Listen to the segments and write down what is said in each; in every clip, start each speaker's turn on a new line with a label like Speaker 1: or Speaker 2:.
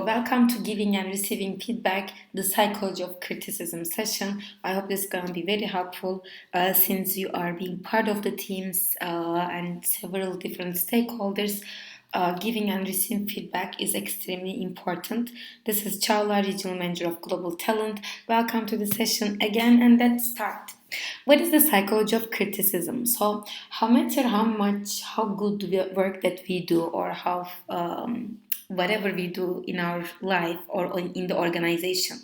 Speaker 1: Welcome to Giving and Receiving Feedback, the Psychology of Criticism session. I hope this is going to be very helpful since you are being part of the teams and several different stakeholders. Giving and receiving feedback is extremely important. This is Chawla, Regional Manager of Global Talent. Welcome to the session again, and let's start. What is the psychology of criticism? So, no matter how good work that we do, or how whatever we do in our life or in the organization,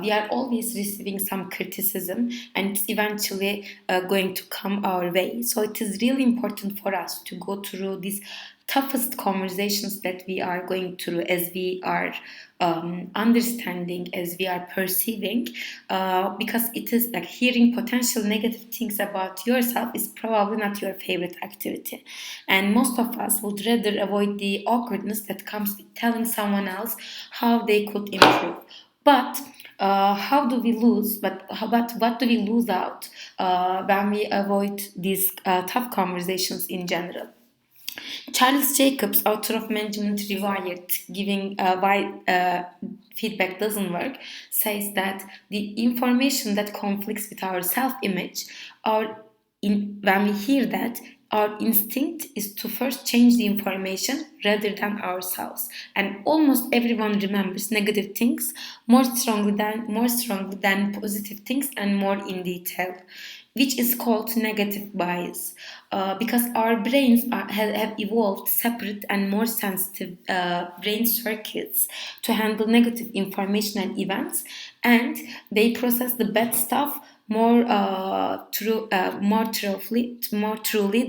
Speaker 1: we are always receiving some criticism, and it's eventually going to come our way. So it is really important for us to go through these toughest conversations that we are going through as we are understanding, as we are perceiving, because it is like hearing potential negative things about yourself is probably not your favorite activity, and most of us would rather avoid the awkwardness that comes with telling someone else how they could improve. But how do we lose? But what do we lose out when we avoid these tough conversations in general? Charles Jacobs, author of Management Rewired, giving why feedback doesn't work, says that the information that conflicts with our self-image, when we hear that, our instinct is to first change the information rather than ourselves. And almost everyone remembers negative things more strongly than positive things, and more in detail, which is called negative bias, because our brains have evolved separate and more sensitive brain circuits to handle negative information and events, and they process the bad stuff more truly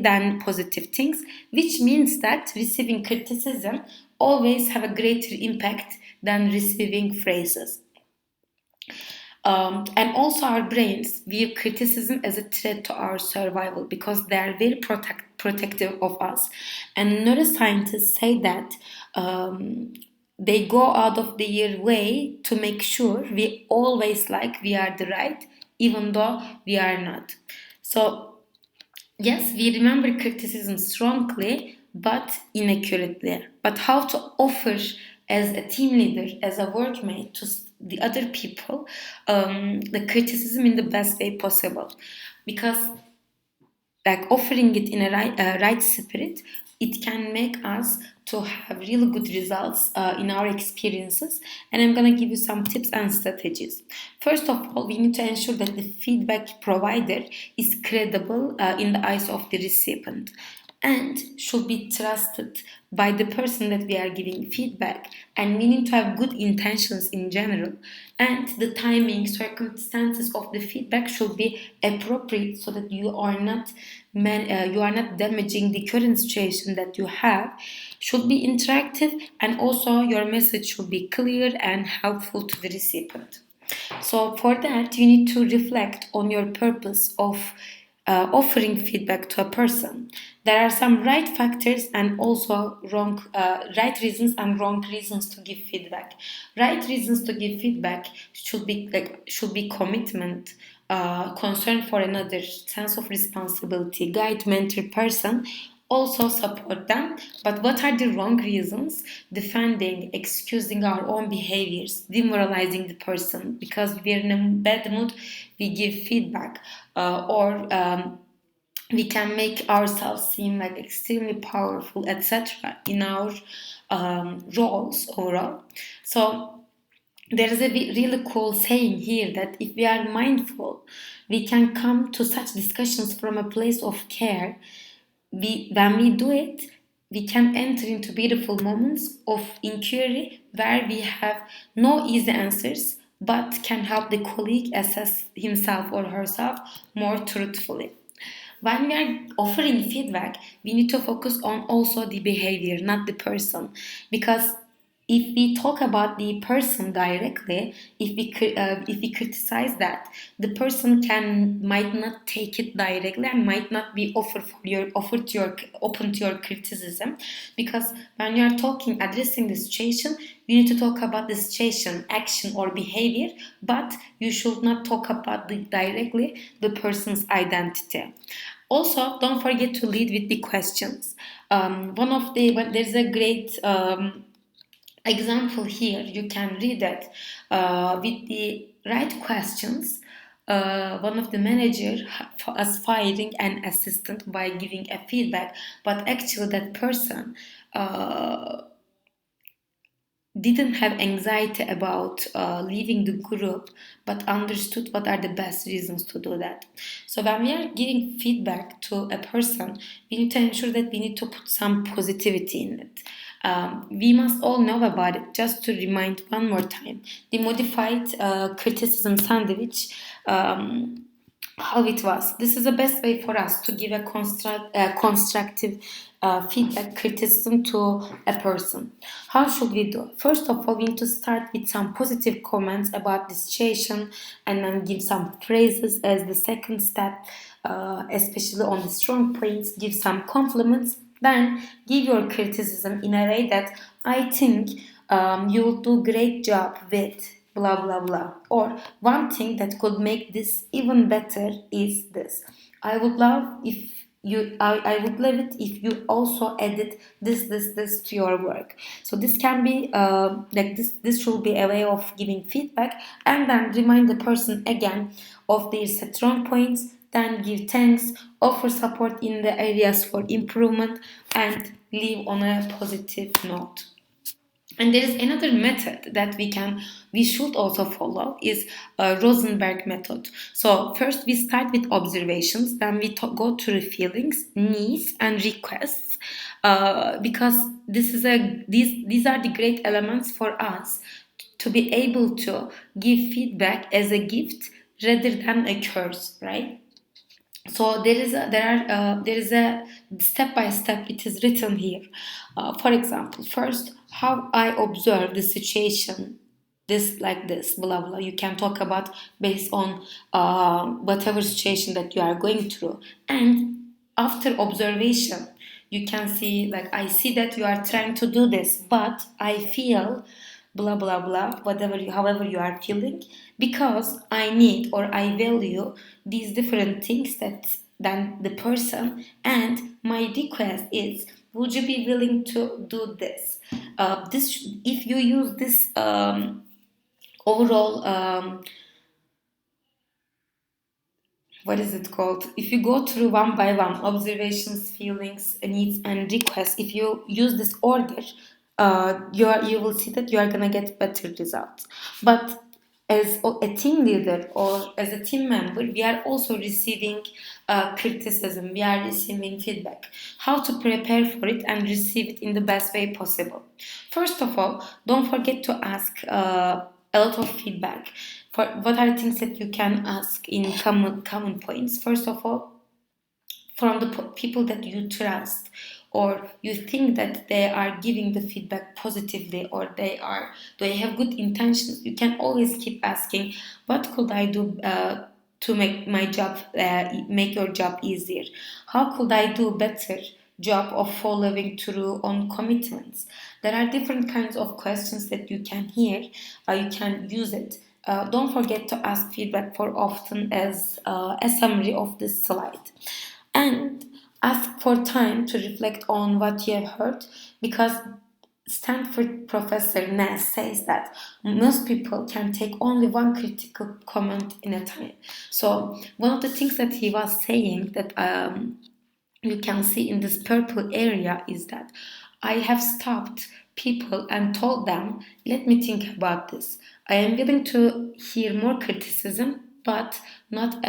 Speaker 1: than positive things, which means that receiving criticism always have a greater impact than receiving phrases. And also, our brains view criticism as a threat to our survival because they are very protective of us. And neuroscientists say that they go out of their way to make sure we always like we are the right, even though we are not. So, yes, we remember criticism strongly but inaccurately. But how to offer as a team leader, as a workmate to the other people, the criticism in the best way possible? Because like offering it in a right spirit, it can make us to have really good results in our experiences. And I'm going to give you some tips and strategies. First of all, we need to ensure that the feedback provider is credible in the eyes of the recipient and should be trusted by the person that we are giving feedback, and we need to have good intentions in general, and the timing circumstances of the feedback should be appropriate so that you are not damaging the current situation that you have, should be interactive, and also your message should be clear and helpful to the recipient. So for that, you need to reflect on your purpose of offering feedback to a person. There are some right factors and also right reasons and wrong reasons to give feedback. Right reasons to give feedback should be commitment, concern for another, sense of responsibility, guide, mentor person, also support them. But what are the wrong reasons? Defending, excusing our own behaviors, demoralizing the person because we're in a bad mood, we give feedback, or we can make ourselves seem like extremely powerful, etc., in our roles overall. So there is a really cool saying here that if we are mindful, we can come to such discussions from a place of care. When we do it, we can enter into beautiful moments of inquiry where we have no easy answers but can help the colleague assess himself or herself more truthfully. When we are offering feedback, we need to focus on also the behavior, not the person, because if we talk about the person directly, if we criticize that, the person might not take it directly and might not be open to your criticism, because when you are addressing the situation, you need to talk about the situation, action or behavior, but you should not talk about directly the person's identity. Also, don't forget to lead with the questions. There's a great Example here, you can read that with the right questions, one of the manager was firing an assistant by giving a feedback, but actually that person uh, didn't have anxiety about leaving the group, but understood what are the best reasons to do that. So when we are giving feedback to a person, we need to ensure that we need to put some positivity in it. We must all know about it. Just to remind one more time, the modified criticism sandwich. How it was. This is the best way for us to give a constructive feedback, criticism to a person. How should we do? First of all, we need to start with some positive comments about the situation and then give some phrases as the second step, especially on the strong points, give some compliments. Then give your criticism in a way that I think you will do great job with blah blah blah. Or one thing that could make this even better is this. I would love if I would love it if you also added this to your work. So this can be like this should be a way of giving feedback, and then remind the person again of their strong points, then give thanks, offer support in the areas for improvement, and leave on a positive note. And there is another method that we should also follow is Rosenberg method. So first we start with observations, then we go through feelings, needs, and requests, because these are the great elements for us to be able to give feedback as a gift rather than a curse, right? So there is a step by step it is written here. For example, first how I observe the situation, this like this blah blah, you can talk about based on whatever situation that you are going through. And after observation you can see like I see that you are trying to do this, but I feel blah blah blah, whatever however you are feeling, because I need or I value these different things that than the person, and my request is would you be willing to do this. This if you use this overall what is it called, if you go through one by one observations, feelings, needs, and requests, if you use this order, you will see that you are gonna get better results. But as a team leader or as a team member, we are also receiving criticism, we are receiving feedback. How to prepare for it and receive it in the best way possible? First of all, don't forget to ask a lot of feedback. For what are things that you can ask in common points? First of all, from the people that you trust or you think that they are giving the feedback positively, or they have good intentions, you can always keep asking, what could I do to make my job make your job easier? How could I do better job of following through on commitments? There are different kinds of questions that you can hear. You can use it. Don't forget to ask feedback for often as a summary of this slide, and ask for time to reflect on what you have heard, because Stanford professor Ness says that most people can take only one critical comment in a time. So one of the things that he was saying that you can see in this purple area is that I have stopped people and told them, let me think about this. I am willing to hear more criticism, but not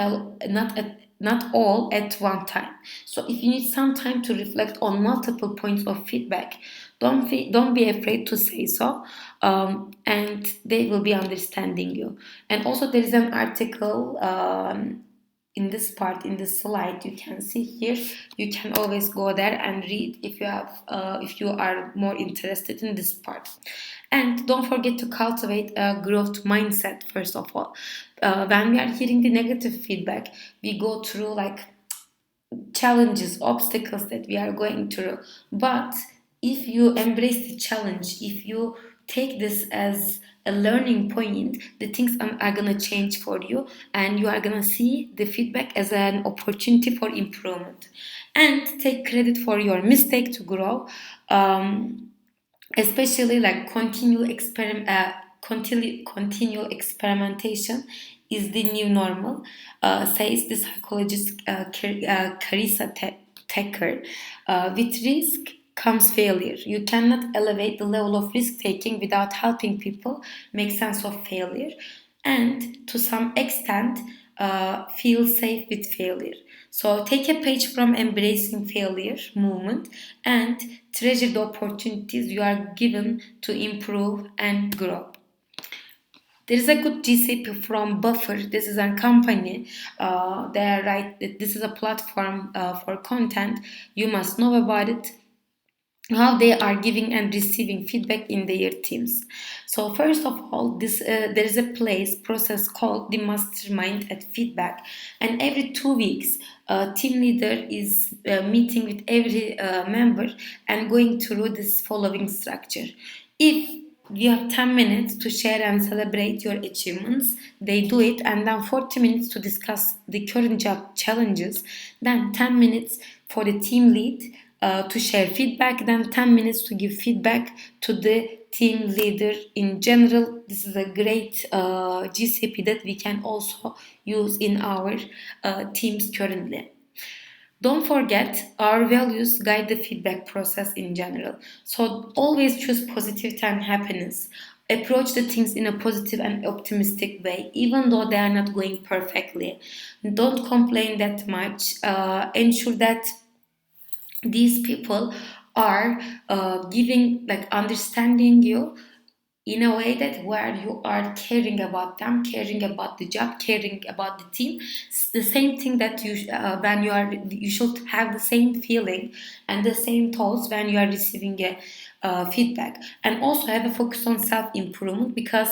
Speaker 1: all at one time. So if you need some time to reflect on multiple points of feedback, don't be afraid to say so, and they will be understanding you. And also there is an article in this part in this slide you can see here. You can always go there and read if you are more interested in this part. And don't forget to cultivate a growth mindset. First of all, when we are hearing the negative feedback, we go through like challenges, obstacles that we are going through. But if you embrace the challenge, if you take this as a learning point, the things are going to change for you, and you are going to see the feedback as an opportunity for improvement. And take credit for your mistake to grow. especially like continual experimentation is the new normal, says the psychologist Carissa Tucker. With risk comes failure. You cannot elevate the level of risk taking without helping people make sense of failure, and to some extent feel safe with failure. So take a page from embracing failure movement and treasure the opportunities you are given to improve and grow. There is a good GCP from Buffer. This is a company. They are right. This is a platform for content. You must know about it, how they are giving and receiving feedback in their teams. So first of all, this there is a process called the mastermind at feedback, and every 2 weeks a team leader is meeting with every member and going through this following structure. If you have 10 minutes to share and celebrate your achievements, they do it, and then 40 minutes to discuss the current job challenges, then 10 minutes for the team lead to share feedback, then 10 minutes to give feedback to the team leader in general. This is a great GCP that we can also use in our teams currently. Don't forget, our values guide the feedback process in general. So always choose positivity and happiness. Approach the things in a positive and optimistic way, even though they are not going perfectly. Don't complain that much. Ensure that these people are giving, like, understanding you in a way that where you are caring about them, caring about the job, caring about the team. It's the same thing that when you should have the same feeling and the same thoughts when you are receiving a feedback. And also have a focus on self improvement, because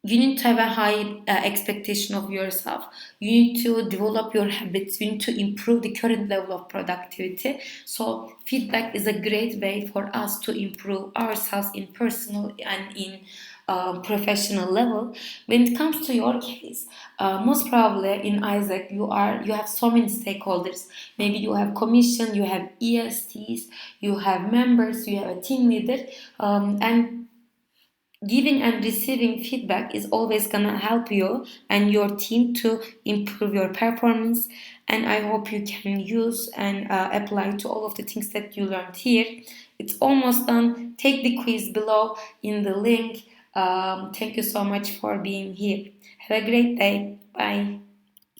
Speaker 1: you need to have a high expectation of yourself. You need to develop your habits. You need to improve the current level of productivity. So feedback is a great way for us to improve ourselves in personal and in professional level. When it comes to your case, most probably in Isaac, you have so many stakeholders. Maybe you have commission, you have ESTs, you have members, you have a team leader, and giving and receiving feedback is always gonna help you and your team to improve your performance. And I hope you can use and apply to all of the things that you learned here. It's almost done. Take the quiz below in the link. Thank you so much for being here. Have a great day. Bye.